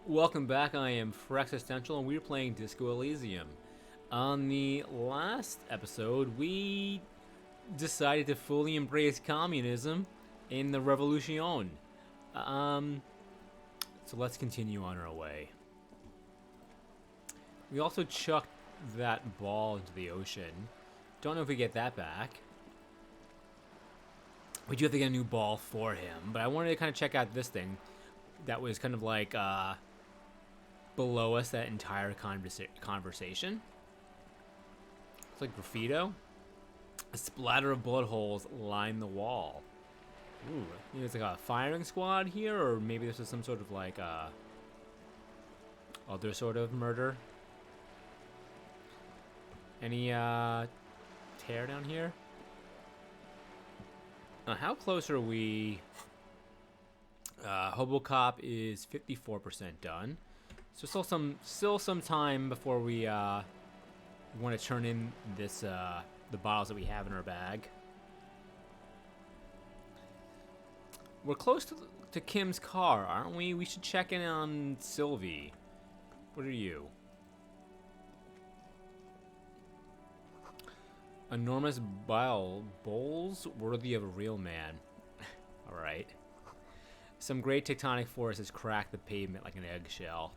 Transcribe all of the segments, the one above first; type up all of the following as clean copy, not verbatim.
Welcome back, I am Frexistential and we're playing Disco Elysium. On the last episode, we decided to fully embrace communism in the Revolution. So let's continue on our way. We also chucked that ball into the ocean. Don't know if we get that back. We do have to get a new ball for him, but I wanted to kind of check out this thing that was kind of like, below us that entire conversation. It's like graffito. A splatter of bullet holes line the wall. Ooh, it's like a firing squad here, or maybe this is some sort of like other sort of murder. Any tear down here? How close are we? Hobocop is 54% done. So still some time before we want to turn in this the bottles that we have in our bag. We're close to Kim's car, aren't we? We should check in on Sylvie. What are you? Enormous bowls worthy of a real man. All right. Some great tectonic force has cracked the pavement like an eggshell.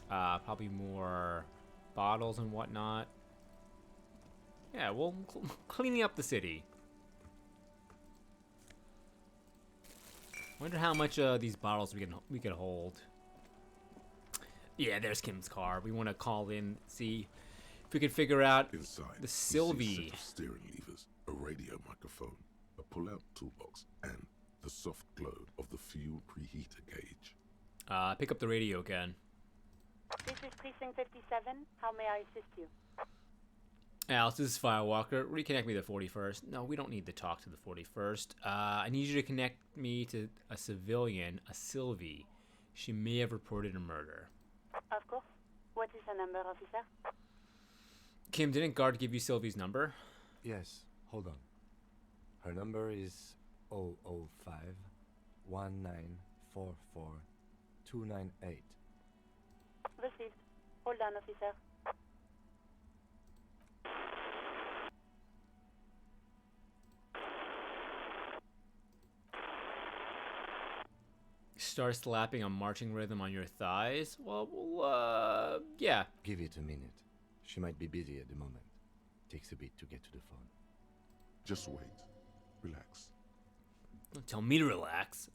Probably more bottles and whatnot. Yeah, well, cleaning up the city. Wonder how much these bottles we can hold. Yeah, there's Kim's car. We want to call in, see if we can figure out Inside, the Sylvie. you see a set of steering levers, a radio microphone, a pull-out toolbox, and the soft glow of the fuel preheater gauge. Pick up the radio again. This is Precinct 57. How may I assist you? Alice, this is Firewalker. Reconnect me to the 41st. No, we don't need to talk to the 41st. I need you to connect me to a civilian, a Sylvie. She may have reported a murder. Of course. What is the number, officer? Kim, didn't guard give you Sylvie's number? Yes, hold on. Her number is 005 1944 298. Received. Hold on, officer. Start slapping a marching rhythm on your thighs? Well, yeah. Give it a minute. She might be busy at the moment. Takes a bit to get to the phone. Just wait. Relax. Don't tell me to relax.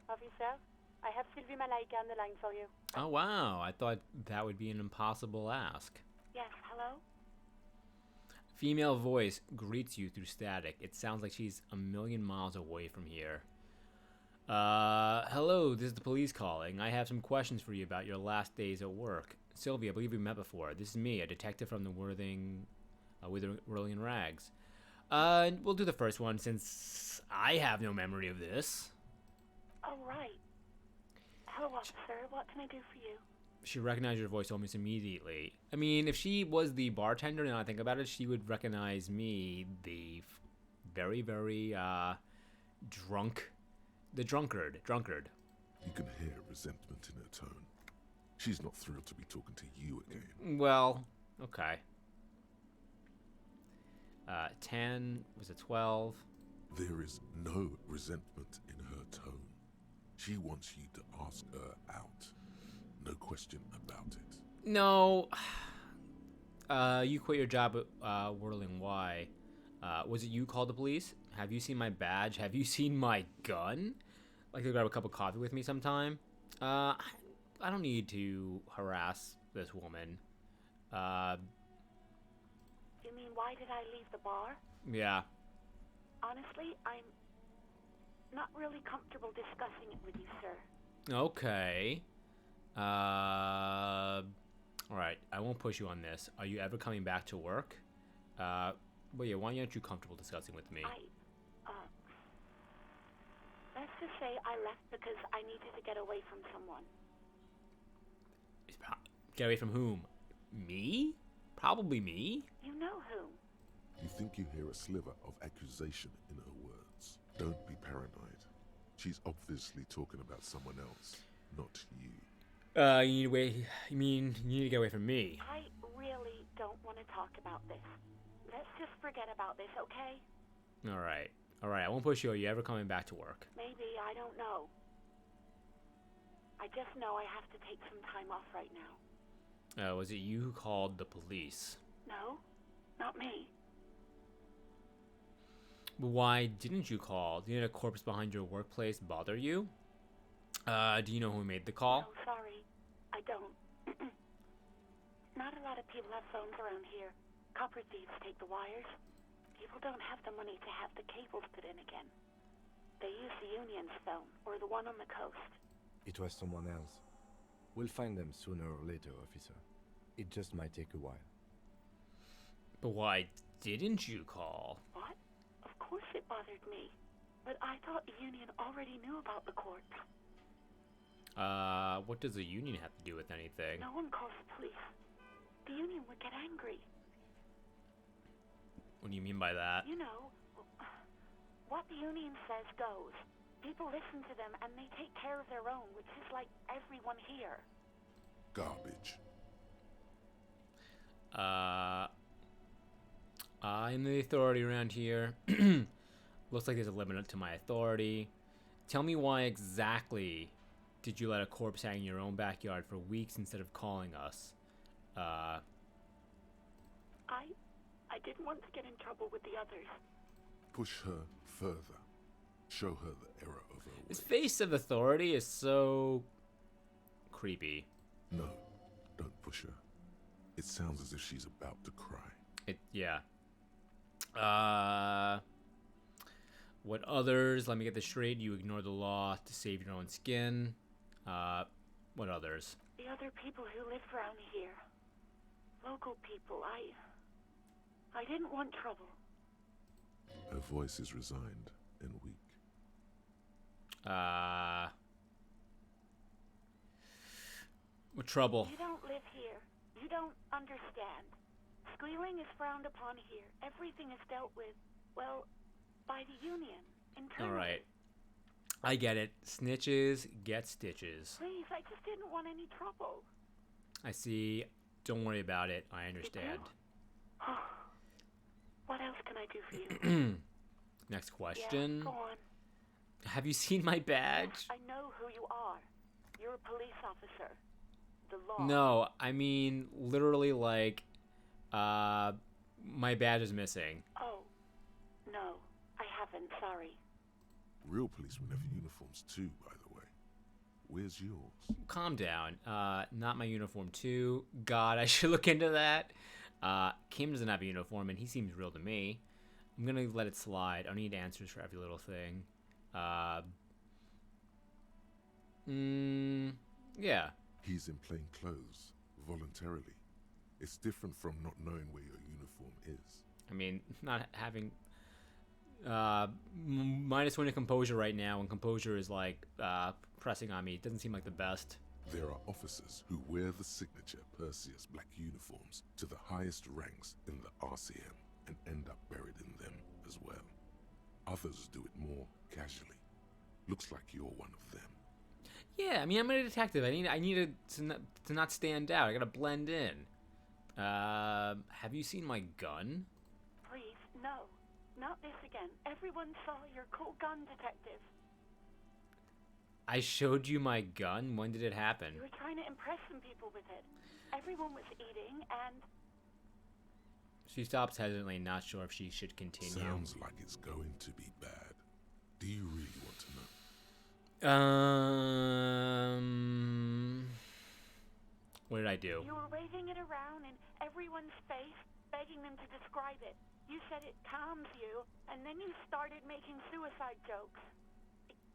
Officer, I have Sylvie Malaika on the line for you. Oh, wow. I thought that would be an impossible ask. Yes, hello? Female voice greets you through static. It sounds like she's a million miles away from here. Hello, this is the police calling. I have some questions for you about your last days at work. Sylvie, I believe we met before. This is me, a detective from the Whirling Rags. We'll do the first one since I have no memory of this. Oh, right. Hello, officer. What can I do for you? She recognized your voice almost immediately. I mean, if she was the bartender, now I think about it, she would recognize me, the very, very, drunkard. You can hear resentment in her tone. She's not thrilled to be talking to you again. Well, okay. 10, was it 12? There is no resentment in her tone. She wants you to ask her out. No question about it. No. You quit your job at Whirling Y. Was it you called the police? Have you seen my badge? Have you seen my gun? Like to grab a cup of coffee with me sometime? I don't need to harass this woman. You mean, why did I leave the bar? Yeah. Honestly, I'm not really comfortable discussing it with you, sir. Okay. Alright, I won't push you on this. Are you ever coming back to work? Well, yeah, why aren't you comfortable discussing with me? Let's just say I left because I needed to get away from someone. Get away from whom? Me? Probably me. You know who? You think you hear a sliver of accusation in her Don't be paranoid. She's obviously talking about someone else, not you. You need to wait. You mean you need to get away from me? I really don't want to talk about this. Let's just forget about this, okay? All right. All right. I won't push you. Are you ever coming back to work? Maybe, I don't know. I just know I have to take some time off right now. Was it you who called the police? No, not me. Why didn't you call? Didn't a corpse behind your workplace bother you? Do you know who made the call? No, sorry. I don't. Not a lot of people have phones around here. Copper thieves take the wires. People don't have the money to have the cables put in again. They use the Union's phone, or the one on the coast. It was someone else. We'll find them sooner or later, officer. It just might take a while. But why didn't you call? What? Of course it bothered me. But I thought the Union already knew about the corpse. What does the Union have to do with anything? No one calls the police. The Union would get angry. What do you mean by that? You know, what the Union says goes. People listen to them and they take care of their own, which is like everyone here. Garbage. I'm the authority around here. Looks like there's a limit to my authority. Tell me why exactly did you let a corpse hang in your own backyard for weeks instead of calling us? I didn't want to get in trouble with the others. Push her further. Show her the error of her This ways. face of authority is so creepy. No, don't push her. It sounds as if she's about to cry. Yeah. What others? Let me get this straight. You ignore the law to save your own skin. What others? The other people who live around here. Local people. I didn't want trouble. Her voice is resigned and weak. What trouble? You don't live here. You don't understand. Squealing is frowned upon here. Everything is dealt with, well, by the Union. Internally. All right. I get it. Snitches get stitches. Please, I just didn't want any trouble. I see. Don't worry about it. I understand. What else can I do for you? Next question. Yeah, go on. Have you seen my badge? I know who you are. You're a police officer. The law. No, I mean literally like my badge is missing. Oh, no, I haven't, sorry. Real policemen have uniforms too, by the way. Where's yours? Calm down. Not my uniform too. God, I should look into that. Kim doesn't have a uniform and he seems real to me. I'm gonna let it slide. I don't need answers for every little thing. Yeah. He's in plain clothes, voluntarily. It's different from not knowing where your uniform is. I mean, not having -1 in composure right now, and composure is like pressing on me. It doesn't seem like the best. There are officers who wear the signature Perseus black uniforms to the highest ranks in the RCM and end up buried in them as well. Others do it more casually. Looks like you're one of them. Yeah, I mean, I'm a detective. I need to not stand out. I gotta blend in. Have you seen my gun? Please, no. Not this again. Everyone saw your cool gun, detective. I showed you my gun? When did it happen? You were trying to impress some people with it. Everyone was eating, and... She stops hesitantly, not sure if she should continue. Sounds like it's going to be bad. Do you really want to know? What did I do? You were waving it around in everyone's face, begging them to describe it. You said it calms you, and then you started making suicide jokes.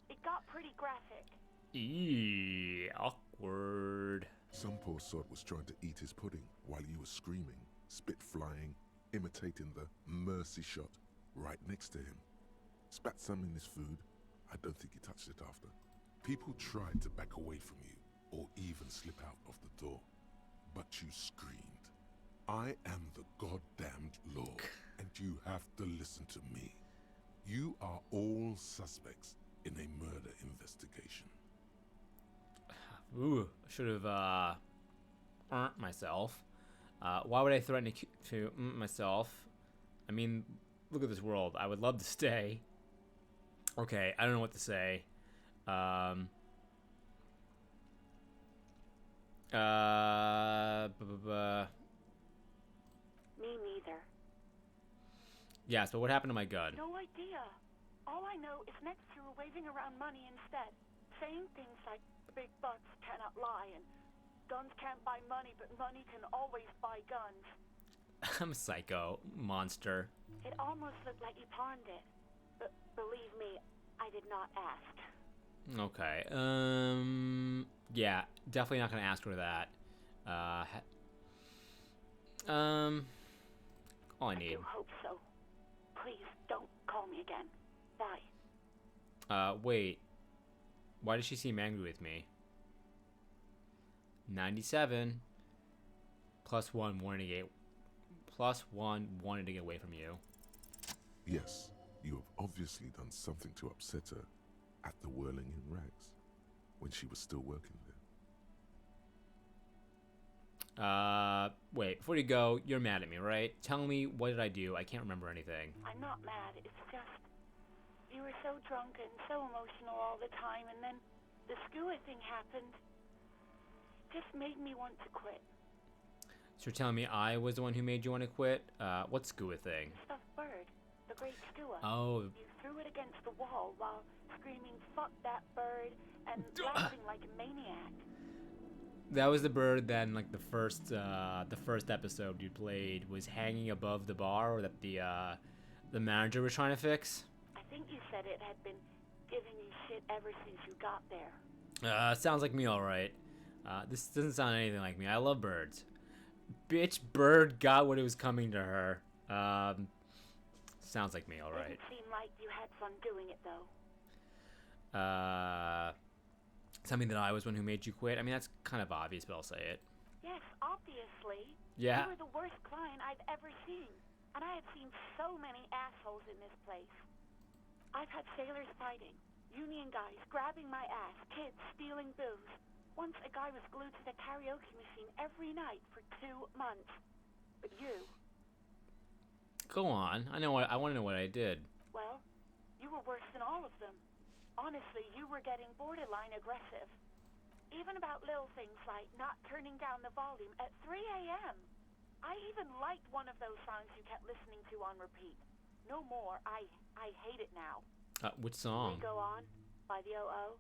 It got pretty graphic. Eee, awkward. Some poor sod was trying to eat his pudding while you were screaming, spit flying, imitating the mercy shot right next to him. Spat some in his food. I don't think he touched it after. People tried to back away from you or even slip out of the door, but you screamed, "I am the goddamned law, and you have to listen to me." You are all suspects in a murder investigation. Ooh, I should have earned myself. Why would I threaten to myself? I mean, look at this world. I would love to stay. Okay, I don't know what to say. Um. Me neither. Yeah, so what happened to my gun? No idea. All I know is next you were waving around money instead, saying things like big bucks cannot lie and guns can't buy money, but money can always buy guns. I'm a psycho monster. It almost looked like you pawned it, but believe me, I did not ask. Okay. Yeah, definitely not gonna ask her that. All I need. I do hope so. Please don't call me again. Bye. Wait. Why does she seem angry with me? 97 plus 1 wanting to get wanted to get away from you. Yes, you have obviously done something to upset her at the Whirling in Rags when she was still working there. Wait, before you go, you're mad at me, right? Tell me, what did I do? I can't remember anything. I'm not mad, it's just you were so drunk and so emotional all the time, and then the skua thing happened. Just made me want to quit. So you're telling me I was the one who made you want to quit? What skua thing? The stuffed bird, the great skua. Oh. You threw it against the wall while screaming, "Fuck that bird," and laughing like a maniac. That was the bird then, like the first episode you played was hanging above the bar that the manager was trying to fix. I think you said it had been giving you shit ever since you got there. Sounds like me, all right. This doesn't sound anything like me. I love birds. Bitch, bird got what it was coming to her. Sounds like me, all right. Didn't seem like you had fun doing it though. Something that I was one who made you quit. I mean, that's kind of obvious, but I'll say it. Yes, obviously. Yeah. You were the worst client I've ever seen, and I have seen so many assholes in this place. I've had sailors fighting, union guys grabbing my ass, kids stealing booze. Once a guy was glued to the karaoke machine every night for 2 months. But you... Go on. I want to know what I did. Well, you were worse than all of them. Honestly, you were getting borderline aggressive. Even about little things like not turning down the volume at 3 a.m. I even liked one of those songs you kept listening to on repeat. No more. I hate it now. Which song? We Go On by the O.O.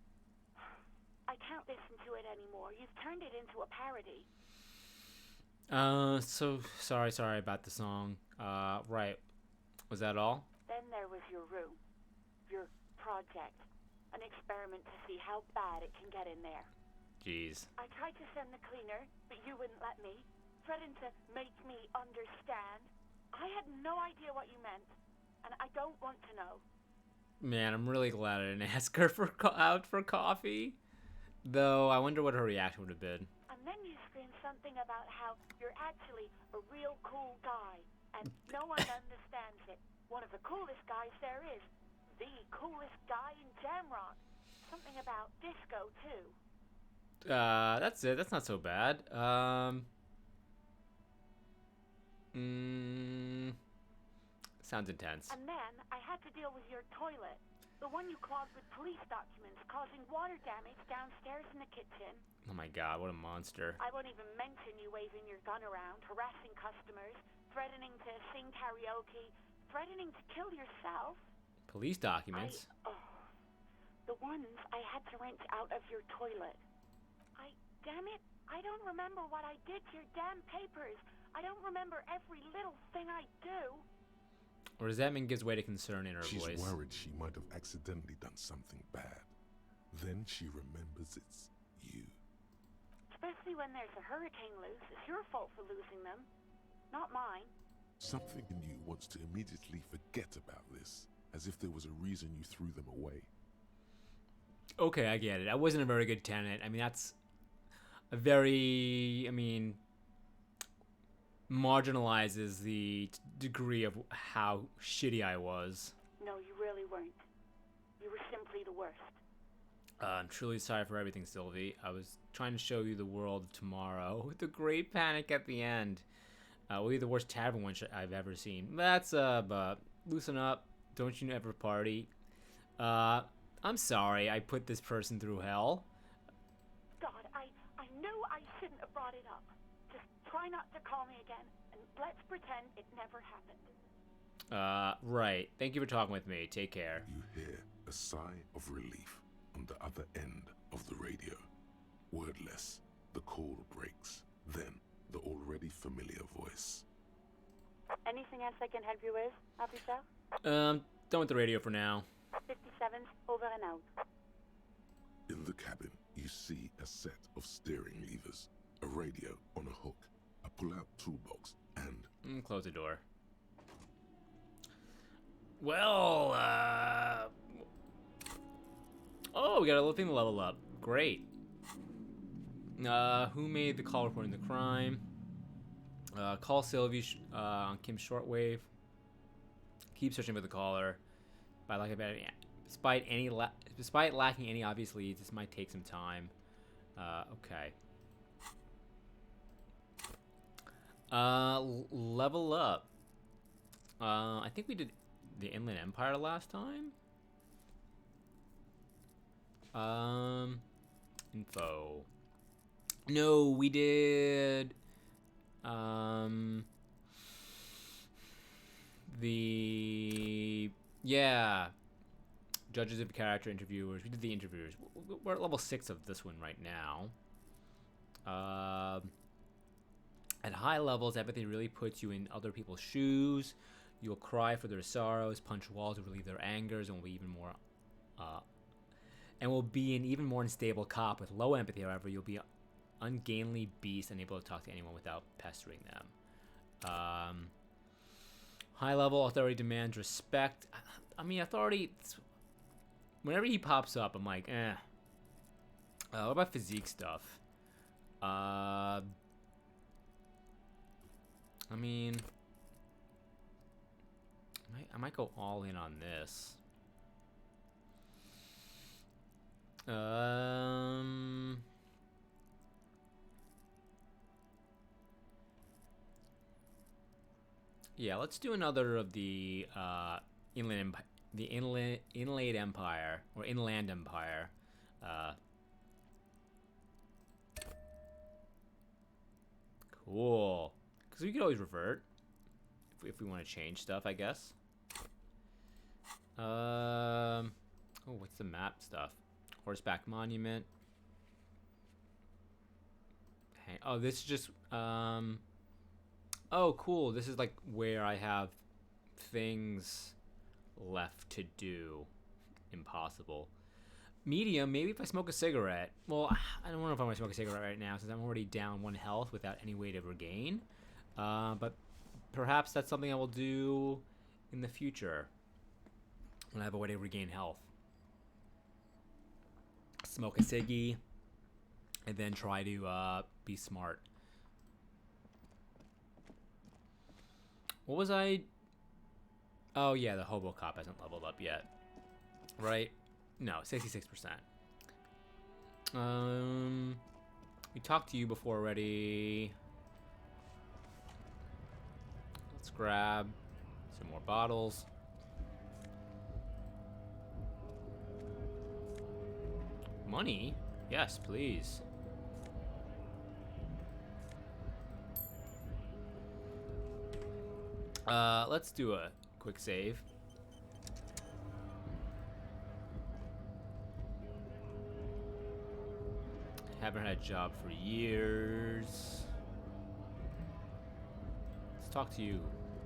I can't listen to it anymore. You've turned it into a parody. So sorry about the song. Right. Was that all? Then there was your room. Your project. An experiment to see how bad it can get in there. Jeez. I tried to send the cleaner, but you wouldn't let me. Threatened to make me understand. I had no idea what you meant, and I don't want to know. Man, I'm really glad I didn't ask her out for coffee. Though, I wonder what her reaction would have been. And then you screamed something about how you're actually a real cool guy, and no one understands it. One of the coolest guys there is. The coolest guy in Jamrock. Something about disco, too. That's it. That's not so bad. Sounds intense. And then I had to deal with your toilet. The one you clogged with police documents, causing water damage downstairs in the kitchen. Oh my god, what a monster. I won't even mention you waving your gun around, harassing customers, threatening to sing karaoke, threatening to kill yourself. Police documents? The ones I had to wrench out of your toilet. Damn it, I don't remember what I did to your damn papers. I don't remember every little thing I do. Or does that mean gives way to concern in her She's voice? worried she might have accidentally done something bad. Then she remembers it's you. Especially when there's a hurricane loose. It's your fault for losing them, not mine. Something in you wants to immediately forget about this, as if there was a reason you threw them away. Okay, I get it. I wasn't a very good tenant. I mean, that's a very, marginalizes the degree of how shitty I was. No, you really weren't. You were simply the worst. I'm truly sorry for everything, Sylvie. I was trying to show you the world of tomorrow with the great panic at the end. Will be the worst tavern wench I've ever seen. That's, but loosen up. Don't you ever party. I'm sorry I put this person through hell. God, I know I shouldn't have brought it up. Just try not to call me again, and let's pretend it never happened. Right. Thank you for talking with me. Take care. You hear a sigh of relief on the other end of the radio. Wordless, the call breaks. Then, the already familiar voice. Anything else I can help you with, officer? Done with the radio for now. 57's over and out. In the cabin, you see a set of steering levers, a radio on a hook, a pull-out toolbox, and... Close the door. Well, oh, we got a little thing to level up. Great. Who made the call reporting the crime? Call Sylvie on Kim's shortwave. Keep searching for the caller. Despite lacking any obvious leads, this might take some time. Okay. Level up. I think we did the Inland Empire last time. Info. No, we did judges of character, interviewers. We did the interviewers. We're at level 6 of this one right now. At high levels, empathy really puts you in other people's shoes. You'll cry for their sorrows, punch walls to relieve their angers, and will be an even more unstable cop. With low empathy, however, you'll be an ungainly beast, unable to talk to anyone without pestering them. High level authority demands respect. I mean, authority. Whenever he pops up, I'm like, eh. What about physique stuff? I mean, I might go all in on this. Yeah, let's do another of the Inland Empire or Inland Empire. Cool. Because we could always revert if we want to change stuff, I guess. Oh, what's the map stuff? Horseback Monument. Okay. Oh, this is just oh, cool. This is like where I have things left to do. Impossible. Medium, maybe if I smoke a cigarette. Well, I don't know if I want to smoke a cigarette right now since I'm already down 1 health without any way to regain. But perhaps that's something I will do in the future when I have a way to regain health. Smoke a ciggy and then try to be smart. What was I? Oh yeah, the hobo cop hasn't leveled up yet, right? No, 66%. We talked to you before already. Let's grab some more bottles. Money? Yes, please. Let's do a quick save. Haven't had a job for years. Let's talk to you.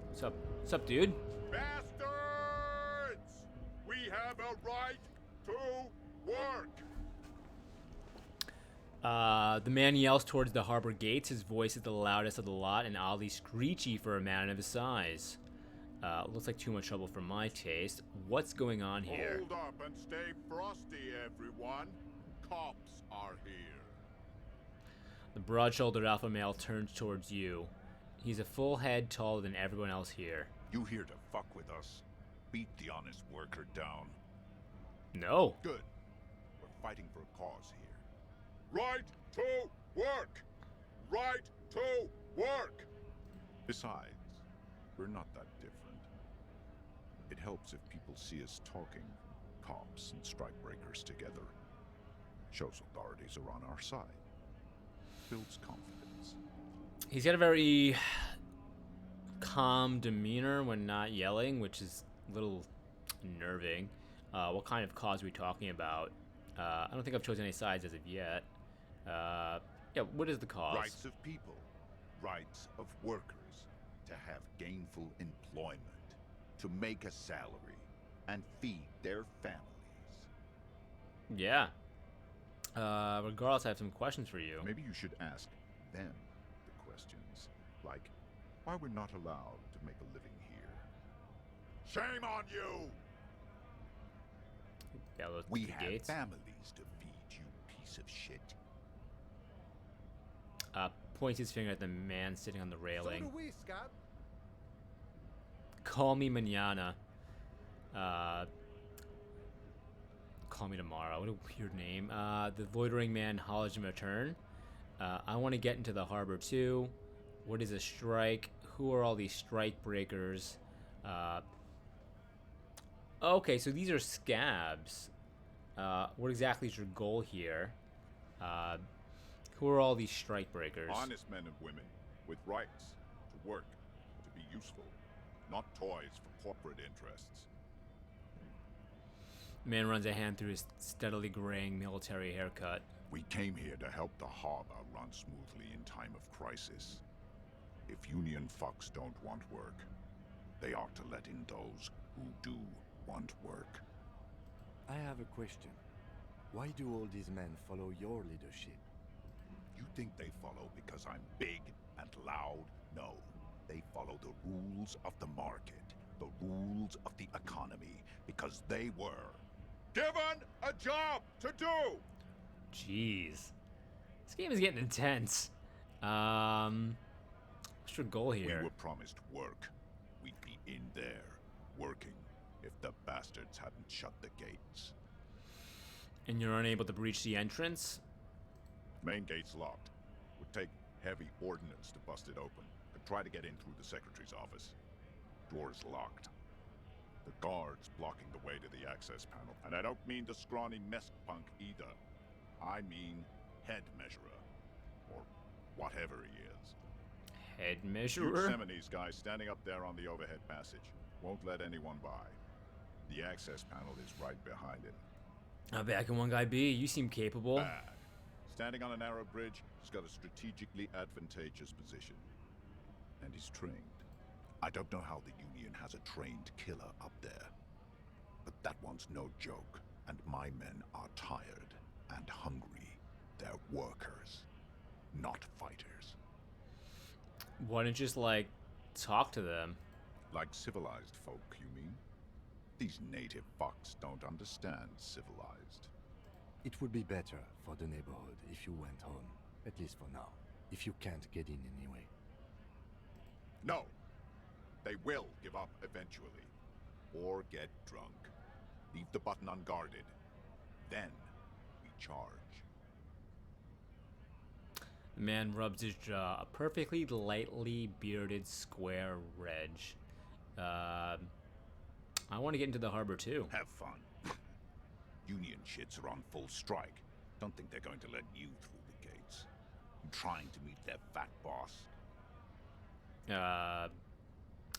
What's up? What's up, dude? Bastards! We have a right to work! The man yells towards the harbor gates. His voice is the loudest of the lot and oddly screechy for a man of his size. Looks like too much trouble for my taste. What's going on here? Hold up and stay frosty, everyone. Cops are here. The broad-shouldered alpha male turns towards you. He's a full head taller than everyone else here. You here to fuck with us? beat the honest worker down. No. Good. We're fighting for a cause here. Right to work! Right to work! Besides, we're not that different. It helps if people see us talking, cops and strikebreakers together. Shows authorities are on our side. Builds confidence. He's got a very calm demeanor when not yelling, which is a little unnerving. What kind of cause are we talking about? I don't think I've chosen any sides as of yet. Yeah, what is the cause? Rights of people. Rights of workers. To have gainful employment. To make a salary. And feed their families. Yeah. Regardless, I have some questions for you. Maybe you should ask them the questions. Like, why we're not allowed to make a living here. Shame on you! Yeah, We the have gates. families to feed, you piece of shit. Points his finger at the man sitting on the So railing. do we, Scott. Call me mañana. Call me tomorrow. What a weird name. The loitering man hollers in return. I want to get into the harbor too. What is a strike? Who are all these strike breakers? Okay, so these are scabs. What exactly is your goal here? Who are all these strike breakers? Honest men and women with rights to work, to be useful, not toys for corporate interests. Man runs a hand through his steadily graying military haircut. We came here to help the harbor run smoothly in time of crisis. If union fucks don't want work, they ought to let in those who do want work. I have a question. Why do all these men follow your leadership? You think they follow because I'm big and loud? No. They follow the rules of the market, the rules of the economy, because they were given a job to do! Jeez. This game is getting intense. What's your goal here? We were promised work. We'd be in there, working, if the bastards hadn't shut the gates. And you're unable to breach the entrance? Main gate's locked. Would take heavy ordnance to bust it open. Could try to get in through the secretary's office. Door's locked. The guard's blocking the way to the access panel. And I don't mean the scrawny mess punk either. I mean head measurer. Or whatever he is. Head measurer? Yosemite's guy standing up there on the overhead passage. Won't let anyone by. The access panel is right behind it. How bad can one guy be? You seem capable. Bad. Standing on a narrow bridge, he's got a strategically advantageous position. And he's trained. I don't know how the Union has a trained killer up there. But that one's no joke. And my men are tired and hungry. They're workers, not fighters. Why don't you just, like, talk to them? Like civilized folk, you mean? These native fucks don't understand civilized. It would be better for the neighborhood if you went home, at least for now, if you can't get in anyway. No. They will give up eventually. Or get drunk. Leave the button unguarded. Then we charge. The man rubs his jaw. A perfectly lightly bearded square reg. I want to get into the harbor too. Have fun. Union shits are on full strike. Don't think they're going to let you through the gates. I'm trying to meet their fat boss.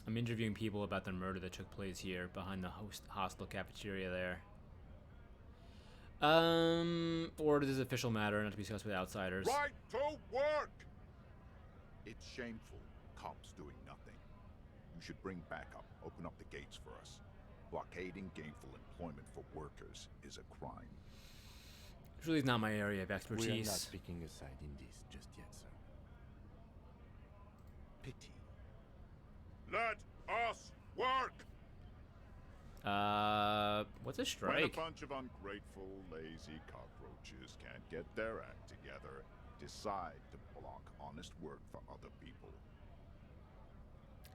I'm interviewing people about the murder that took place here behind the hostel cafeteria there. Or does this official matter not to be discussed with outsiders? Right to work! It's shameful. Cops doing nothing. You should bring backup. Open up the gates for us. Blockading gainful employment for workers is a crime. It really is not my area of We are expertise. not picking a side in this just yet, sir. Pity. Let us work! What's a When a strike? bunch of ungrateful, lazy cockroaches can't get their act together, decide to block honest work for other people.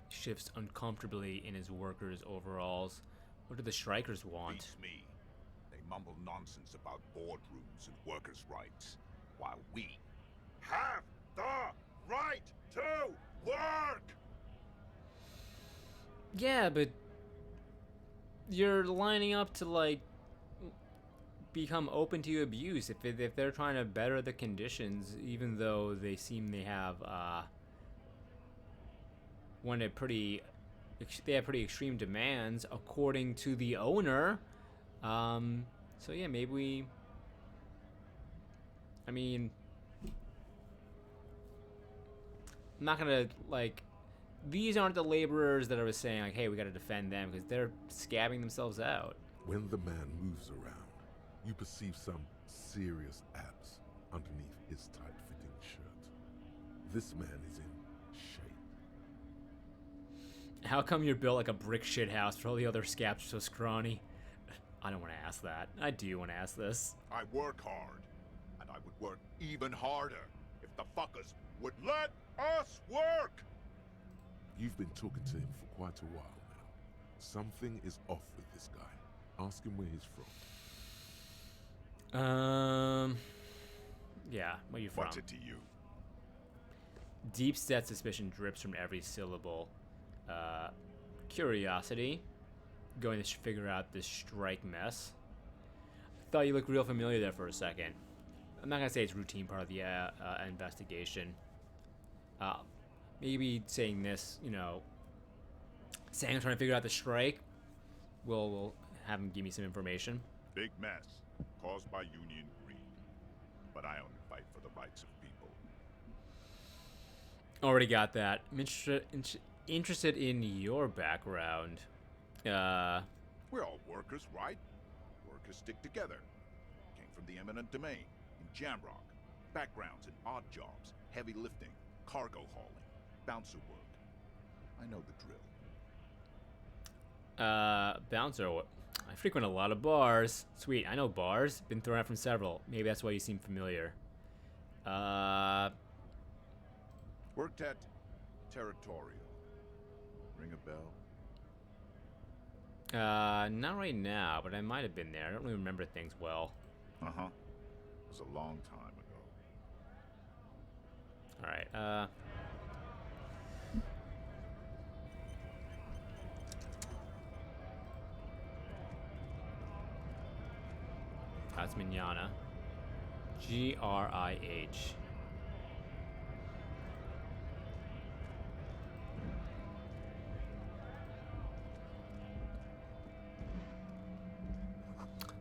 Shifts uncomfortably in his workers' overalls. What do the strikers want? Beats me. They mumble nonsense about boardrooms and workers' rights, while we have the right to work! Yeah, but you're lining up to, like, become open to abuse if they're trying to better the conditions, even though they seem they have they have pretty extreme demands according to the owner. So yeah, maybe I mean, I'm not gonna, like, these aren't the laborers that I was saying, like, hey, we gotta defend them, because they're scabbing themselves out. When the man moves around, you perceive some serious abs underneath his tight-fitting shirt. This man is in shape. How come you're built like a brick shit house for all the other scabs are so scrawny? I don't want to ask that. I do want to ask this. I work hard, and I would work even harder if the fuckers would let us work! You've been talking to him for quite a while now. Something is off with this guy. Ask him where he's from. Yeah, where you from? What's it to you? Deep-set suspicion drips from every syllable. Curiosity. Going to figure out this strike mess. Thought you looked real familiar there for a second. I'm not gonna say it's routine part of the investigation. Maybe saying this, you know, saying I'm trying to figure out the strike. We'll have him give me some information. Big mess caused by union greed. But I only fight for the rights of people. Already got that. I'm interested in your background. We're all workers, right? Workers stick together. Came from the eminent domain in Jamrock. Backgrounds in odd jobs, heavy lifting, cargo hauling, bouncer work. I know the drill. Bouncer. I frequent a lot of bars. Sweet, I know bars. Been thrown out from several. Maybe that's why you seem familiar. Worked at Territorial. Ring a bell? Not right now, but I might have been there. I don't really remember things well. Uh-huh. It was a long time ago. Alright, that's Mignana. Grih.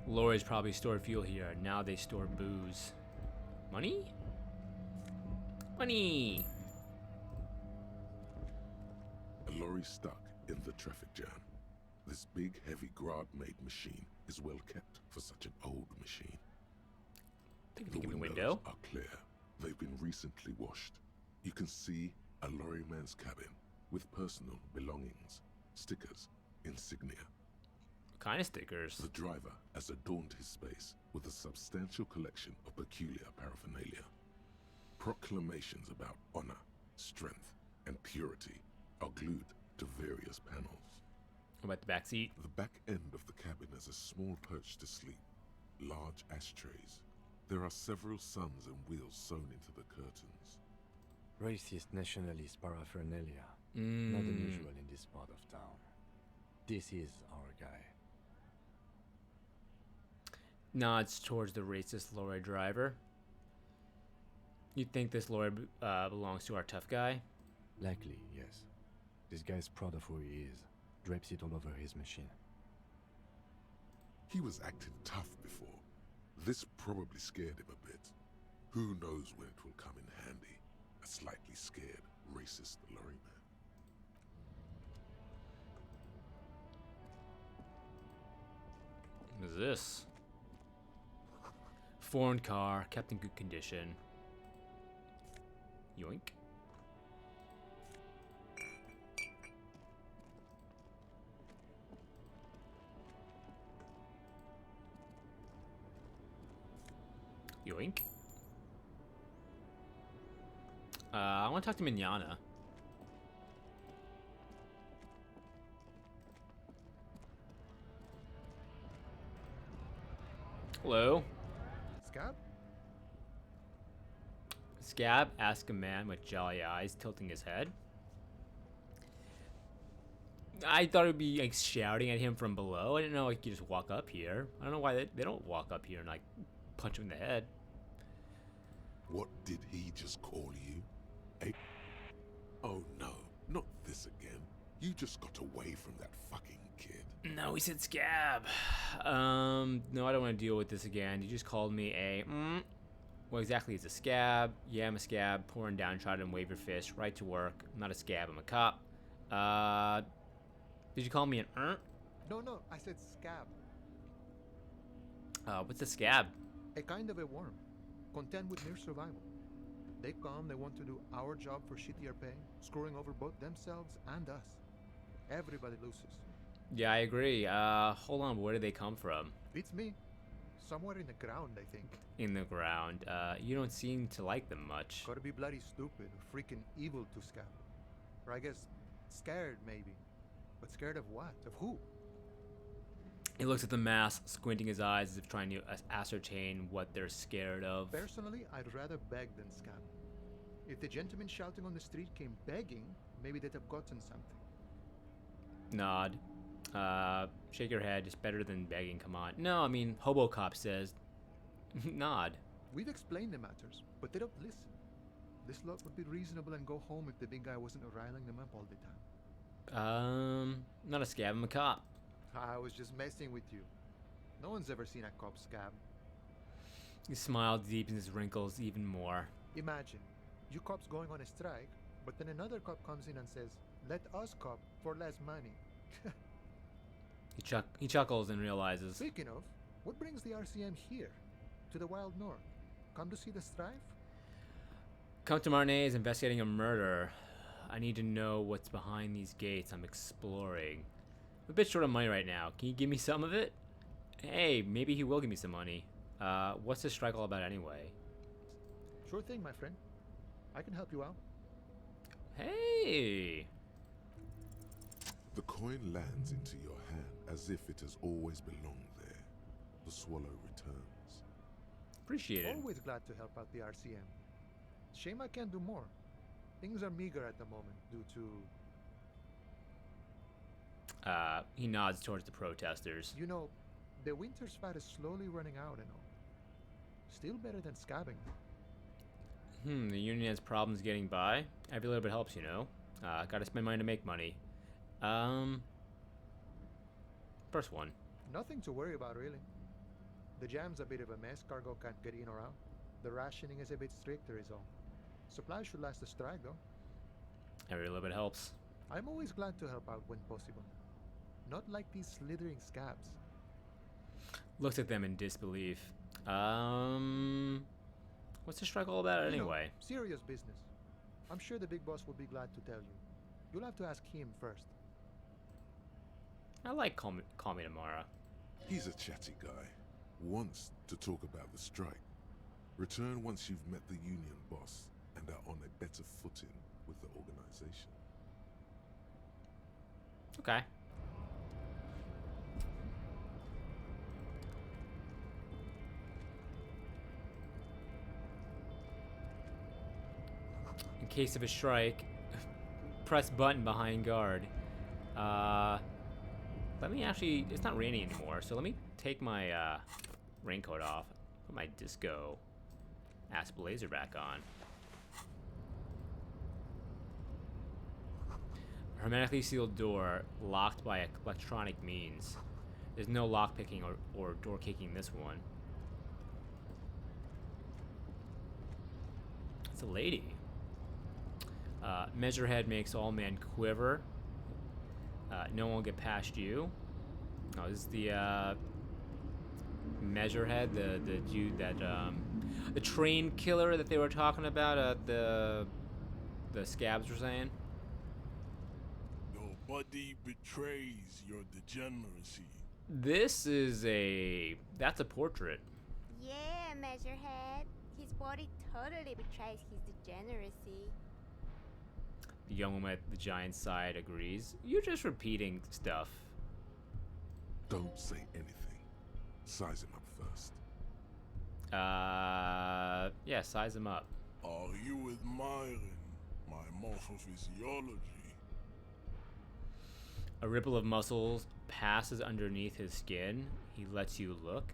Lorries probably stored fuel here. Now they store booze. Money? Money! A lorry stuck in the traffic jam. This big, heavy Grad-made machine is well kept for such an old machine. Think The we can windows window? are clear. They've been recently washed. You can see a lorryman's cabin with personal belongings, stickers, insignia. What kind of stickers? The driver has adorned his space with a substantial collection of peculiar paraphernalia. Proclamations about honor, strength, and purity are glued to various panels. What about the back seat? The back end of the cabin has a small perch to sleep, large ashtrays. There are several suns and wheels sewn into the curtains. Racist nationalist paraphernalia. Not unusual in this part of town. This is our guy. Nods towards the racist lorry driver. You think this lorry belongs to our tough guy? Likely, yes. This guy's proud of who he is. Drapes it all over his machine. He was acting tough before. This probably scared him a bit. Who knows when it will come in handy? A slightly scared, racist lorryman. What is this? Foreign car, kept in good condition. Yoink. Yoink. I want to talk to Mignana. Hello. Scab? Scab, asked a man with jolly eyes, tilting his head. I thought it would be like shouting at him from below. I didn't know like you just walk up here. I don't know why they don't walk up here and like punch him in the head. What did he just call you? Oh no, not this again. You just got away from that fucking kid. No, he said Scab. No, I don't want to deal with this again. You just called me a. What exactly is a scab? Yeah, I'm a scab. Pouring downtrodden and wave your fist. Right to work. I'm not a scab. I'm a cop. Did you call me an No, I said scab. What's a scab? A kind of a worm, content with mere survival. They come, they want to do our job for shittier pay, screwing over both themselves and us. Everybody loses. Yeah, I agree. Hold on. Where do they come from? Beats me. Somewhere in the ground, I think. In the ground. You don't seem to like them much. Gotta be bloody stupid or freaking evil to scab. Or I guess scared, maybe. But scared of what? Of who? He looks at the mask, squinting his eyes as if trying to ascertain what they're scared of. Personally, I'd rather beg than scab. If the gentleman shouting on the street came begging, maybe they'd have gotten something. Nod. Shake your head. It's better than begging. Come on. No, I mean, Hobocop says. Nod. We've explained the matters, but they don't listen. This lot would be reasonable and go home if the big guy wasn't riling them up all the time. Not a scab. I'm a cop. I was just messing with you. No one's ever seen a cop scab. His smile deepens his wrinkles even more. Imagine, you cops going on a strike, but then another cop comes in and says, "Let us cop for less money." He chuckles and realizes. Speaking of, what brings the RCM here? To the wild north? Come to see the strife? Come to Marnay is investigating a murder. I need to know what's behind these gates. I'm exploring. I'm a bit short of money right now. Can you give me some of it? Hey, maybe he will give me some money. What's this strike all about anyway? Sure thing, my friend. I can help you out. Hey! The coin lands into your hand as if it has always belonged there. The swallow returns. Appreciate it. Always glad to help out the RCM. Shame I can't do more. Things are meager at the moment due to... He nods towards the protesters. You know, the winter's fat is slowly running out and all. Still better than scabbing. The union has problems getting by. Every little bit helps, you know. Gotta spend money to make money. First one. Nothing to worry about, really. The jam's a bit of a mess. Cargo can't get in or out. The rationing is a bit stricter is all. Supplies should last the strike, though. Every little bit helps. I'm always glad to help out when possible. Not like these slithering scabs. Looks at them in disbelief. What's the strike all about anyway? Serious business. I'm sure the big boss will be glad to tell you. You'll have to ask him first. I like Call Me Tomorrow. He's a chatty guy. Wants to talk about the strike. Return once you've met the union boss and are on a better footing with the organization. Okay. In case of a strike, press button behind guard. Let me actually, it's not raining anymore, so let me take my raincoat off, put my disco ass blazer back on. Hermetically sealed door, locked by electronic means. There's no lockpicking or door kicking this one. It's a lady. Measurehead makes all men quiver. No one will get past you. Oh, this is the Measurehead, the dude that the train killer that they were talking about. The scabs were saying. Nobody betrays your degeneracy. This is that's a portrait. Yeah, Measurehead. His body totally betrays his degeneracy. The young woman at the giant side agrees. You're just repeating stuff. Don't say anything. Size him up first. Yeah, size him up. Are you admiring my morphophysiology? A ripple of muscles passes underneath his skin. He lets you look.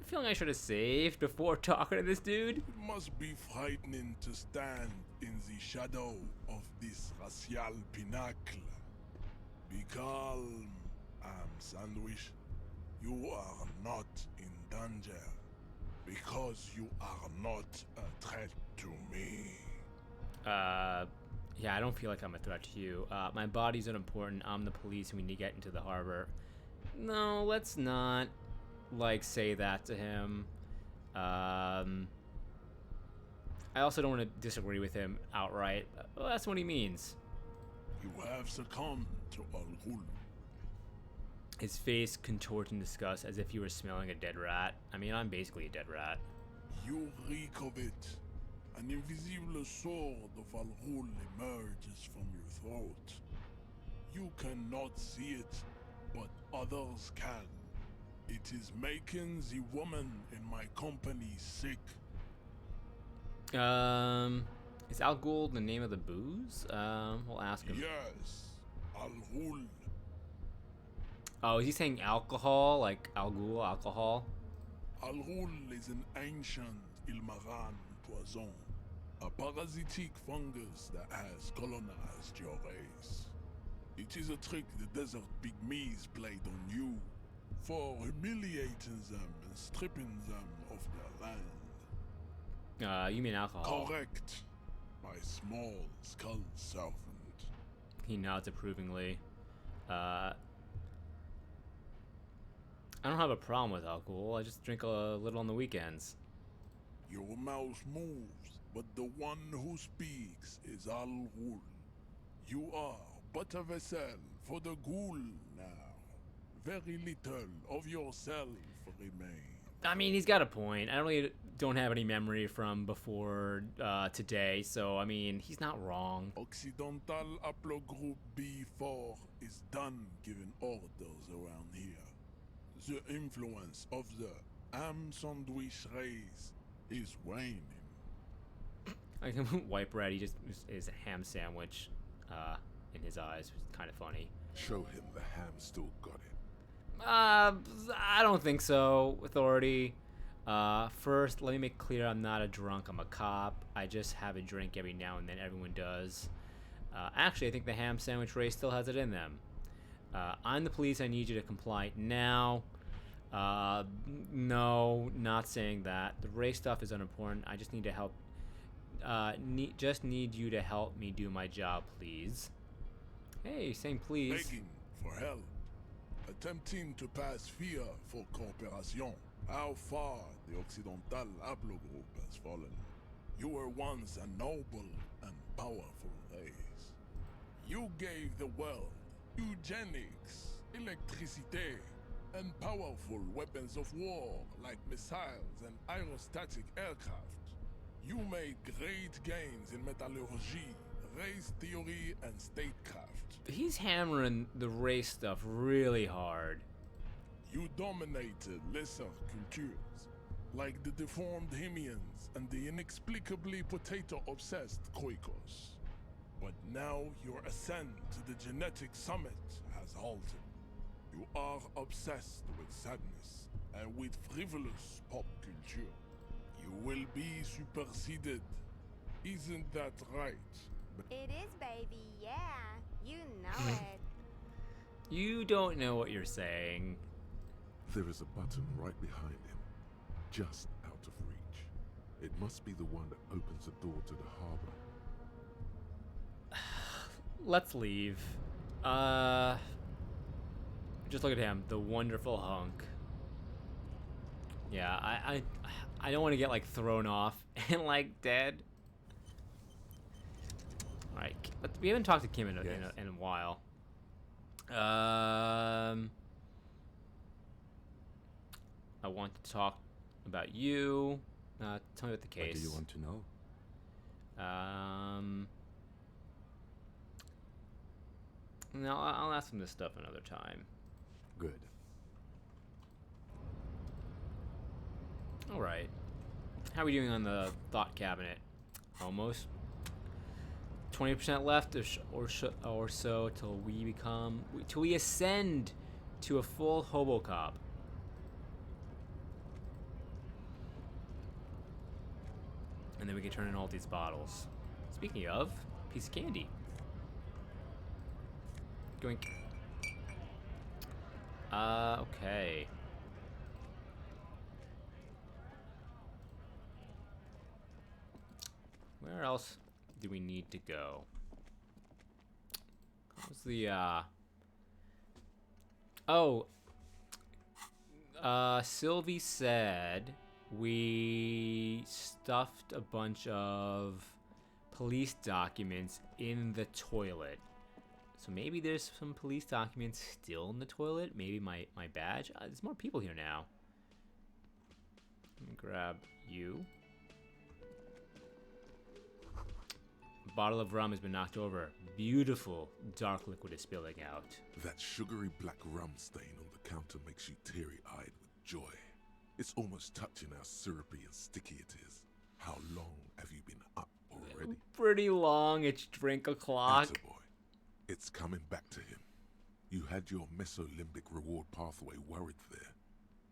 I feel like I should have saved before talking to this dude. It must be frightening to stand in the shadow of this racial pinnacle. Be calm, Sandwich. You are not in danger because you are not a threat to me. Yeah, I don't feel like I'm a threat to you. My body's unimportant. I'm the police and we need to get into the harbor. No, let's not, like, say that to him. I also don't want to disagree with him outright. Well, that's what he means. You have succumbed to Al Ghul. His face contorts in disgust as if he were smelling a dead rat. I mean, I'm basically a dead rat. You reek of it. An invisible sword of Al Ghul emerges from your throat. You cannot see it, but others can. It is making the woman in my company sick. Is Al Ghul the name of the booze? We'll ask him. Yes, Al Ghul. Oh, is he saying alcohol? Like Al Ghul, alcohol? Al Ghul is an ancient Ilmaran poison, a parasitic fungus that has colonized your race. It is a trick the desert pygmies played on you for humiliating them and stripping them of their land. You mean alcohol? Correct, my small skull servant. He nods approvingly. I don't have a problem with alcohol. I just drink a little on the weekends. Your mouth moves, but the one who speaks is Al Ghul. You are but a vessel for the Ghul now. Very little of yourself remains. I mean, he's got a point. I really don't have any memory from before today, so I mean, he's not wrong. Occidental Haplogroup B4 is done giving orders around here. The influence of the Sandwich race is waning. Like white bread, he just is a ham sandwich in his eyes. It's kind of funny. Show him the ham still got it. I don't think so, Authority. First, let me make clear I'm not a drunk. I'm a cop. I just have a drink every now and then. Everyone does. Actually, I think the ham sandwich race still has it in them. I'm the police. I need you to comply now. No, not saying that. The race stuff is unimportant. I just need to help. Just need you to help me do my job, please. Hey, saying please. Begging for help. Attempting to pass fear for cooperation. How far the Occidental Haplogroup has fallen. You were once a noble and powerful race. You gave the world eugenics, electricity, and powerful weapons of war like missiles and aerostatic aircraft. You made great gains in metallurgy, race theory, and statecraft. He's hammering the race stuff really hard. You dominated lesser cultures, like the deformed Hemians and the inexplicably potato-obsessed Quakers. But now your ascent to the genetic summit has halted. You are obsessed with sadness and with frivolous pop culture. You will be superseded. Isn't that right? It is, baby, yeah. You know it. You don't know what you're saying. There is a button right behind him, just out of reach. It must be the one that opens the door to the harbor. Let's leave. Just look at him, the wonderful hunk. Yeah, I don't want to get like thrown off and like dead. All right, we haven't talked to Kim in a while. I want to talk about you. Tell me about the case. What do you want to know? No, I'll ask him this stuff another time. Good. All right. How are we doing on the thought cabinet? Almost. 20% left or so till we ascend to a full hobo cop. And then we can turn in all these bottles. Speaking of, piece of candy. Going. Okay. Where else do we need to go? What's the, Sylvie said we stuffed a bunch of police documents in the toilet. So maybe there's some police documents still in the toilet. Maybe my badge. There's more people here now. Let me grab you. A bottle of rum has been knocked over. Beautiful dark liquid is spilling out. That sugary black rum stain on the counter makes you teary-eyed with joy. It's almost touching how syrupy and sticky it is. How long have you been up already? Pretty long. It's drink o'clock. Attaboy. It's coming back to him. You had your mesolimbic reward pathway worried there,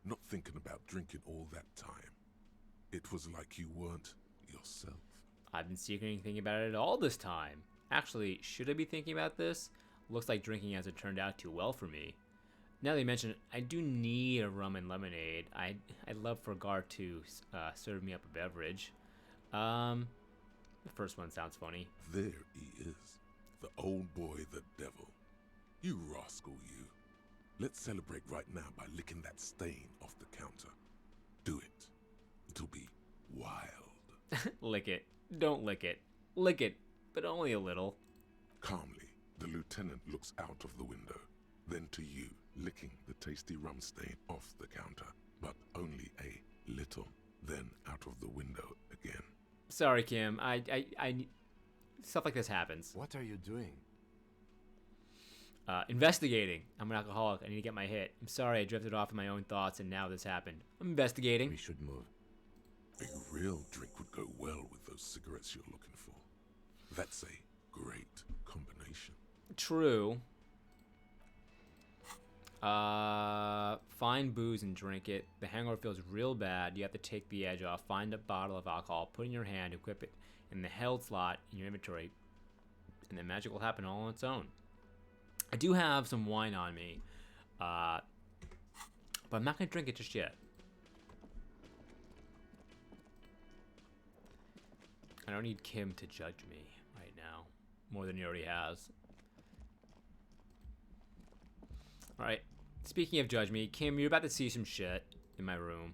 not thinking about drinking all that time. It was like you weren't yourself. I've been secretly thinking about it all this time. Actually, should I be thinking about this? Looks like drinking hasn't turned out too well for me. Now that you mention it, I do need a rum and lemonade. I'd love for Gar to serve me up a beverage. The first one sounds funny. There he is. The old boy, the devil. You rascal, you. Let's celebrate right now by licking that stain off the counter. Do it. It'll be wild. Lick it. Don't lick it. Lick it, but only a little. Calmly, the lieutenant looks out of the window, then to you, licking the tasty rum stain off the counter, but only a little, then out of the window again. Sorry, Kim. I stuff like this happens. What are you doing? Investigating. I'm an alcoholic. I need to get my hit. I'm sorry I drifted off in my own thoughts and now this happened. I'm investigating. We should move. A real drink would go well with those cigarettes you're looking for. That's a great combination. True. Find booze and drink it. The hangover feels real bad. You have to take the edge off. Find a bottle of alcohol, put it in your hand, equip it in the held slot in your inventory, and then magic will happen all on its own. I do have some wine on me, but I'm not going to drink it just yet. I don't need Kim to judge me right now, more than he already has. Alright, speaking of judge me, Kim, you're about to see some shit in my room.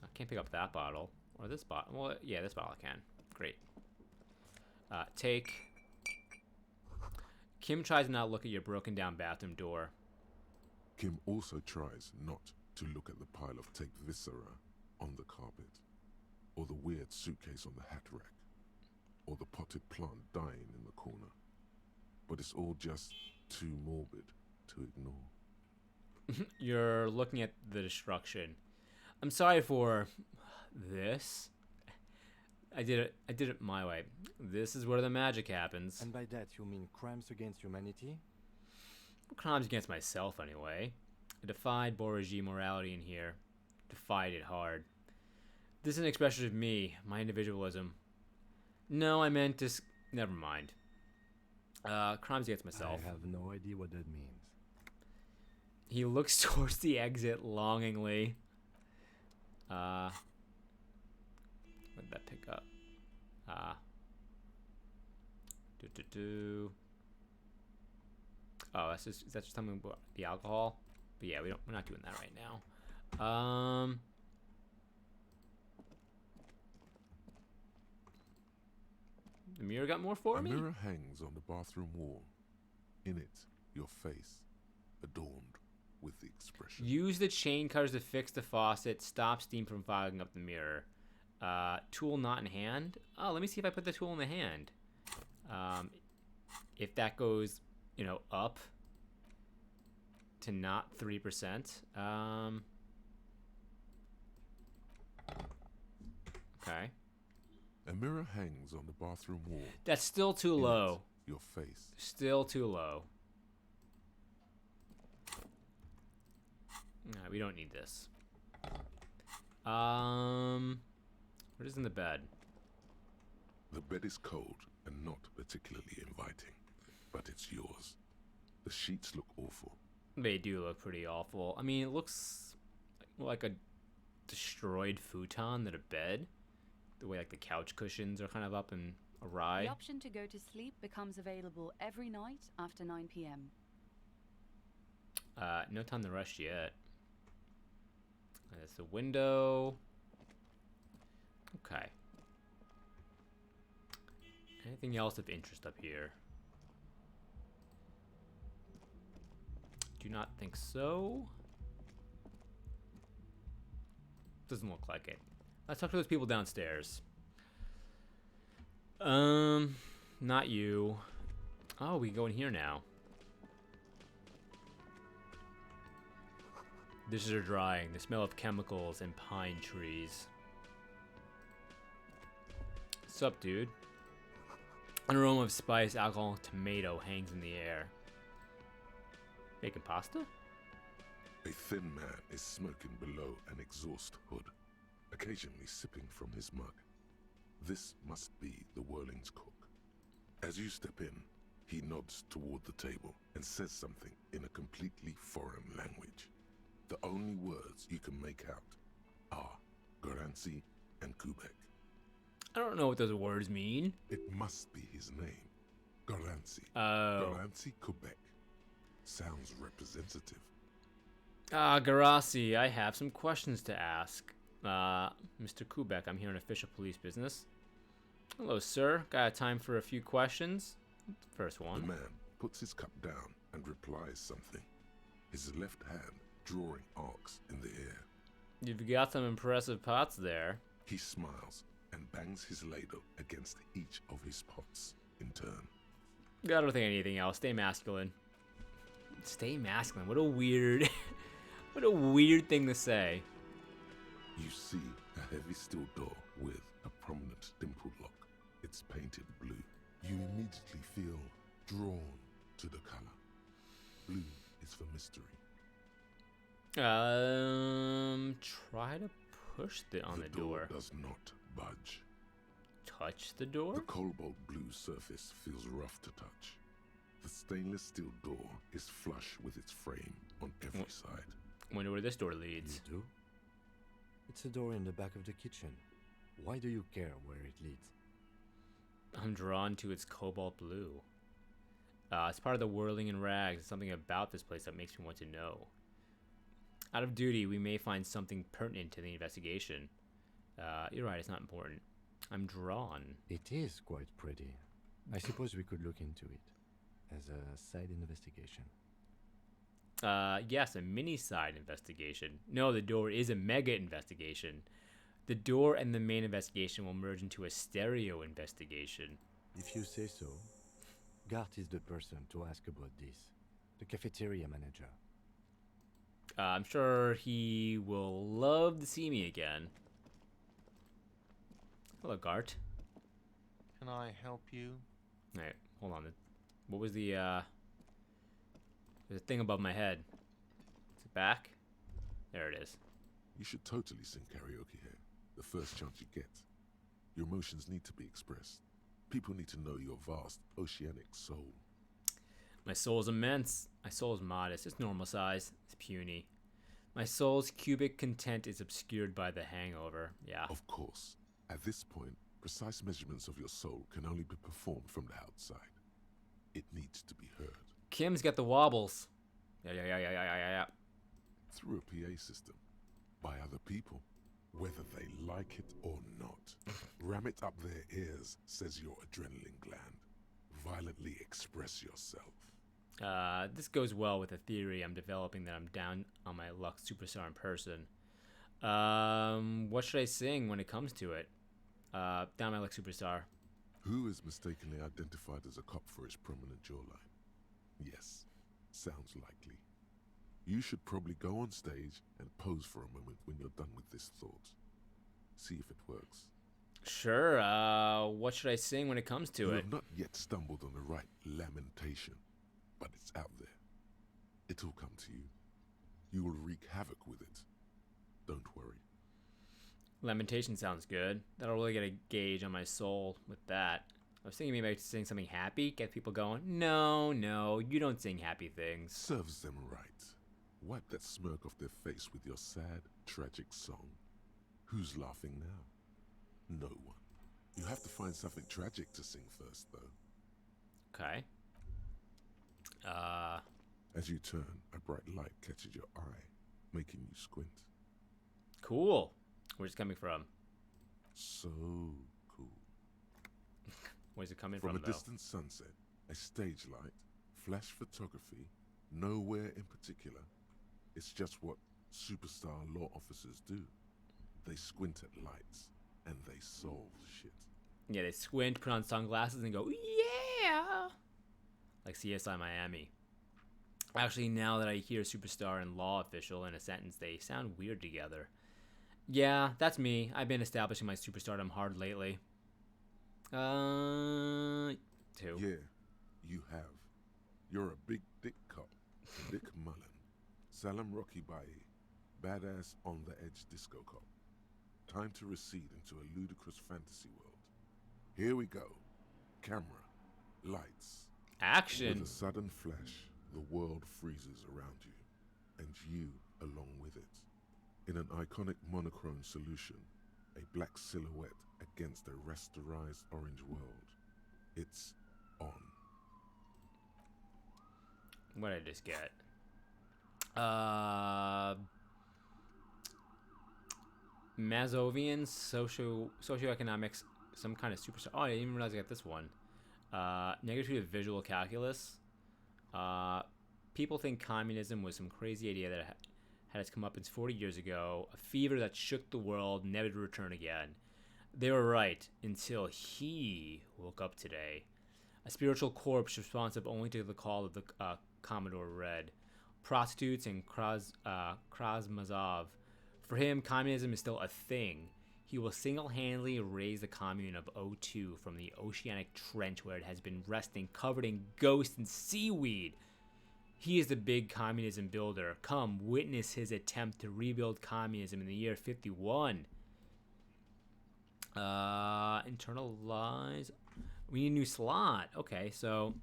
I can't pick up that bottle. Or this bottle. Well, yeah, this bottle I can. Great. Take. Kim tries to not look at your broken down bathroom door. Kim also tries not to look at the pile of taped viscera on the carpet, or the weird suitcase on the hat rack, or the potted plant dying in the corner. But it's all just too morbid to ignore. You're looking at the destruction. I'm sorry for this. I did it my way. This is where the magic happens. And by that you mean crimes against humanity? Crimes against myself, anyway. I defied Borgia morality in here. Defied it hard. This is an expression of me, my individualism. No, I meant to... Never mind. Crimes against myself. I have no idea what that means. He looks towards the exit longingly. What did that pick up? Oh, that's just something about the alcohol. But yeah, we're not doing that right now. The mirror got more for me? A mirror hangs on the bathroom wall. In it, your face, adorned with the expression. Use the chain cutters to fix the faucet. Stop steam from fogging up the mirror. Tool not in hand. Oh, let me see if I put the tool in the hand. If that goes, up to not 3%. Okay. A mirror hangs on the bathroom wall. That's still too In it, low. your face. Still too low. Nah, we don't need this. What is in the bed? The bed is cold and not particularly inviting, but it's yours. The sheets look awful. They do look pretty awful. I mean, it looks like a destroyed futon than a bed. The way like the couch cushions are kind of up and awry. The option to go to sleep becomes available every night after 9 p.m. No time to rush yet. That's the window. Okay. Anything else of interest up here? Do not think so. Doesn't look like it. Let's talk to those people downstairs. Not you. Oh, we can go in here now. Dishes are drying. The smell of chemicals and pine trees. Sup, dude? An aroma of spice, alcohol, and tomato hangs in the air. Making pasta? A thin man is smoking below an exhaust hood, occasionally sipping from his mug. This must be the Whirling's cook. As you step in, he nods toward the table and says something in a completely foreign language. The only words you can make out are Garancy and Kubek. I don't know what those words mean. It must be his name. Garancy. Oh. Garancy Kubek. Sounds representative. Garasi, I have some questions to ask. Mr. Kubek, I'm here on official police business. Hello, sir. Got time for a few questions? First one. The man puts his cup down and replies something, his left hand drawing arcs in the air. You've got some impressive pots there. He smiles and bangs his ladle against each of his pots in turn. I don't think anything else. Stay masculine. Stay masculine. What a weird, what a weird thing to say. You see a heavy steel door with a prominent dimple lock. It's painted blue. You immediately feel drawn to the color. Blue is for mystery. Try to push on the door. Does not budge. Touch the door? The cobalt blue surface feels rough to touch. The stainless steel door is flush with its frame on every side. Wonder where this door leads. You do? It's a door in the back of the kitchen. Why do you care where it leads? I'm drawn to its cobalt blue. It's part of the whirling and rags. There's something about this place that makes me want to know. Out of duty, we may find something pertinent to the investigation. You're right, it's not important. I'm drawn. It is quite pretty. I suppose we could look into it as a side investigation. Yes, a mini side investigation. No, the door is a mega investigation. The door and the main investigation will merge into a stereo investigation. If you say so. Gart is the person to ask about this. The cafeteria manager. I'm sure he will love to see me again. Hello, Gart. Can I help you? Alright, hold on. What was the, there's a thing above my head. Is it back? There it is. You should totally sing karaoke here, the first chance you get. Your emotions need to be expressed. People need to know your vast, oceanic soul. My soul is immense. My soul is modest. It's normal size. It's puny. My soul's cubic content is obscured by the hangover. Yeah. Of course. At this point, precise measurements of your soul can only be performed from the outside. It needs to be heard. Kim's got the wobbles. Yeah. Through a PA system. By other people. Whether they like it or not. Ram it up their ears, says your adrenaline gland. Violently express yourself. This goes well with a theory I'm developing that I'm down on my luck superstar in person. What should I sing when it comes to it? Down my luck superstar. Who is mistakenly identified as a cop for his prominent jawline? Yes, sounds likely. You should probably go on stage and pose for a moment when you're done with this thought. See if it works. Sure, what should I sing when it comes to You it? have not yet stumbled on the right lamentation, but it's out there. It'll come to you. You will wreak havoc with it. Don't worry. Lamentation sounds good. That'll really get a gauge on my soul with that. I was thinking maybe I'd sing something happy, get people going. No, you don't sing happy things. Serves them right. Wipe that smirk off their face with your sad, tragic song. Who's laughing now? No one. You have to find something tragic to sing first, though. Okay. As you turn, a bright light catches your eye, making you squint. Cool. Where's it coming from? So cool. Where's it coming from from, a though? distant sunset, a stage light, flash photography, nowhere in particular. It's just what superstar law officers do. They squint at lights, and they solve shit. Yeah, they squint, put on sunglasses, and go, yeah! Like CSI Miami. Actually, now that I hear superstar and law official in a sentence, they sound weird together. Yeah, that's me. I've been establishing my superstardom hard lately. 2. Yeah, you have. You're a big dick cop. Dick Mullen. Salam Rocky Bayi. Badass on the edge disco cop. Time to recede into a ludicrous fantasy world. Here we go. Camera. Lights. Action. With a sudden flash, the world freezes around you. And you along with it. In an iconic monochrome solution, a black silhouette against a rasterized orange world. It's on. What did I just get? Mazovian socioeconomics, some kind of superstar. Oh, I didn't even realize I got this one. Negative visual calculus. People think communism was some crazy idea that had its comeuppance 40 years ago, a fever that shook the world, never to return again. They were right, until he woke up today. A spiritual corpse responsive only to the call of the Commodore Red. Prostitutes and Krasmazov. For him, communism is still a thing. He will single-handedly raise the commune of O2 from the oceanic trench where it has been resting, covered in ghosts and seaweed. He is the big communism builder. Come, witness his attempt to rebuild communism in the year 51. Internalize. We need a new slot. Okay, so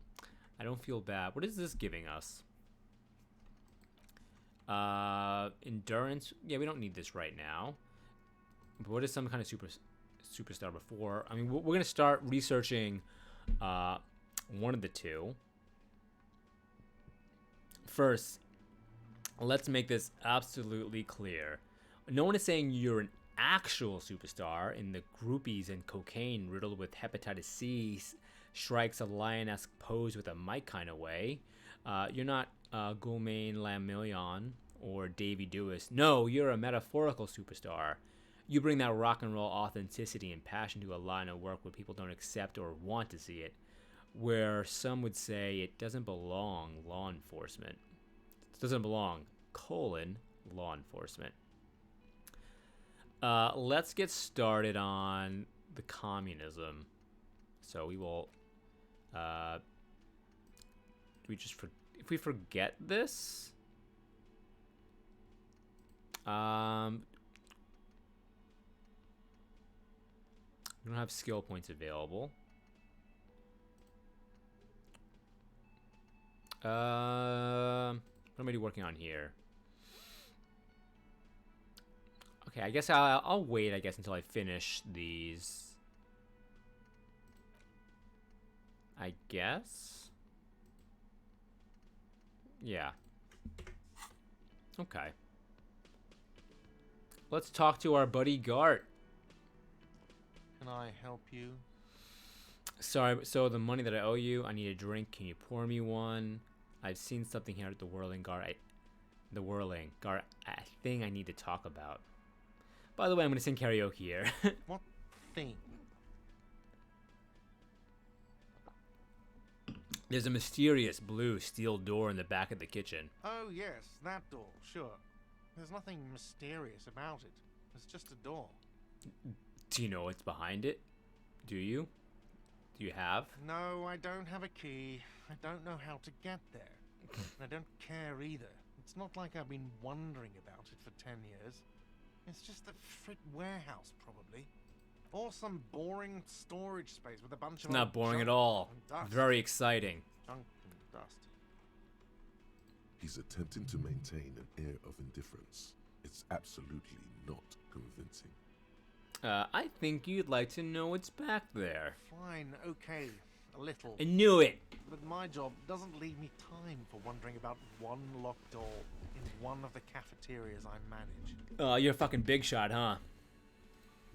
I don't feel bad. What is this giving us? Endurance. Yeah, we don't need this right now. But what is some kind of superstar before? I mean, we're going to start researching one of the two. First, let's make this absolutely clear. No one is saying you're an actual superstar in the groupies and cocaine riddled with hepatitis C strikes a lion-esque pose with a mic kind of way. You're not Gulmain Lamillion or Davy Dewis. No, you're a metaphorical superstar. You bring that rock and roll authenticity and passion to a line of work where people don't accept or want to see it. Where some would say it doesn't belong, law enforcement. It doesn't belong, law enforcement. Let's get started on the communism. So we will, if we forget this, we don't have skill points available. What am I working on here? Okay, I guess I'll wait, until I finish these. I guess? Yeah. Okay. Let's talk to our buddy Gart. Can I help you? Sorry, so the money that I owe you, I need a drink. Can you pour me one? I've seen something here at the Whirling, Gart. Gart, a thing I need to talk about. By the way, I'm going to sing karaoke here. What thing? There's a mysterious blue steel door in the back of the kitchen. Oh, yes, that door, sure. There's nothing mysterious about it. It's just a door. Do you know what's behind it? Do you? Do you have? No, I don't have a key. I don't know how to get there. And I don't care either. It's not like I've been wondering about it for 10 years. It's just a frit warehouse, probably. Or some boring storage space with a bunch of It's not old boring junk at all. and dust. Very exciting. Junk and dust. He's attempting to maintain an air of indifference. It's absolutely not convincing. I think you'd like to know what's back there. Fine, okay, a little. I knew it! But my job doesn't leave me time for wondering about one locked door in one of the cafeterias I manage. You're a fucking big shot, huh?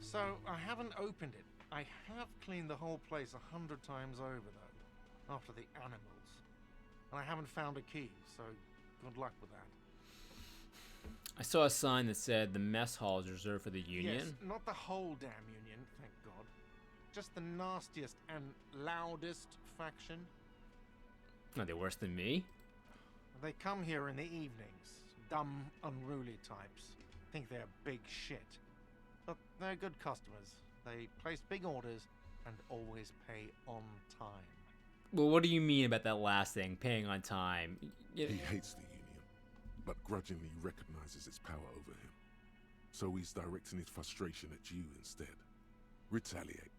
So, I haven't opened it. I have cleaned the whole place 100 times over, though, after the animals. And I haven't found a key, so good luck with that. I saw a sign that said the mess hall is reserved for the Union. Yes, not the whole damn Union, thank God. Just the nastiest and loudest faction. Are they worse than me? They come here in the evenings. Dumb, unruly types. Think they're big shit. But they're good customers. They place big orders and always pay on time. Well, what do you mean about that last thing, paying on time? He hates the Union, but grudgingly recognizes its power over him. So he's directing his frustration at you instead. Retaliate.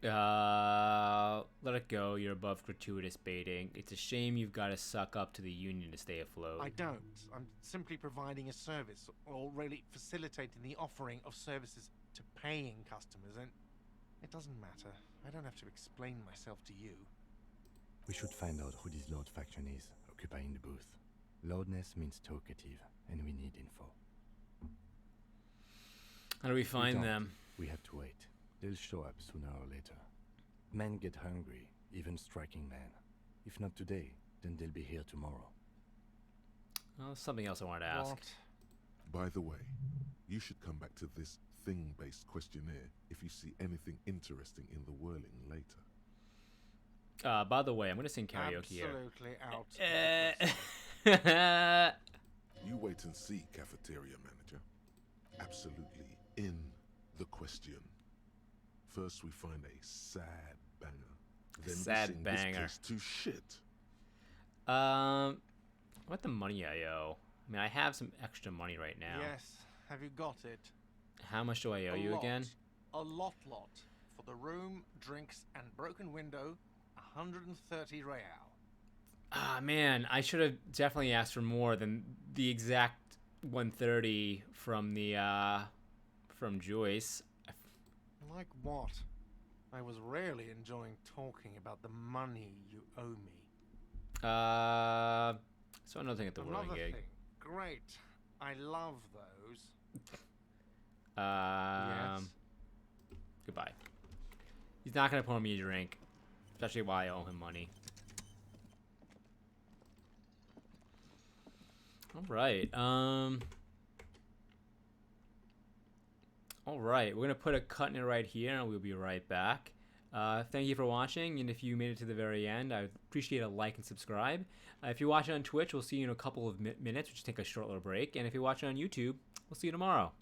Let it go. You're above gratuitous baiting. It's a shame you've got to suck up to the Union to stay afloat. I don't. I'm simply providing a service, or really facilitating the offering of services to paying customers, and it doesn't matter. I don't have to explain myself to you. We should find out who this Lord faction is, occupying the booth. Loudness means talkative, and we need info. How do we find them? We have to wait. They'll show up sooner or later. Men get hungry, even striking men. If not today, then they'll be here tomorrow. Oh, something else I wanted to ask. What? By the way, you should come back to this thing-based questionnaire if you see anything interesting in the whirling later. By the way, I'm gonna sing karaoke here. Absolutely out. You wait and see, cafeteria manager. Absolutely in the question. First we find a sad banger. Then Sad we sing banger. This place to shit. What about the money I owe? I mean, I have some extra money right now. Yes. Have you got it? How much do I owe you lot. again? A lot. For the room, drinks, and broken window, 130 real. Ah, man, I should have definitely asked for more than the exact 130 from the, from Joyce. Like what? I was really enjoying talking about the money you owe me. So another thing at the whirling Another gig. thing. Great. I love those. Yes. Goodbye. He's not gonna pour me a drink, especially while I owe him money. All right. All right. We're gonna put a cut in it right here, and we'll be right back. Thank you for watching, and if you made it to the very end, I would appreciate a like and subscribe. If you're watching on Twitch, we'll see you in a couple of minutes. We'll just take a short little break, and if you're watching on YouTube, we'll see you tomorrow.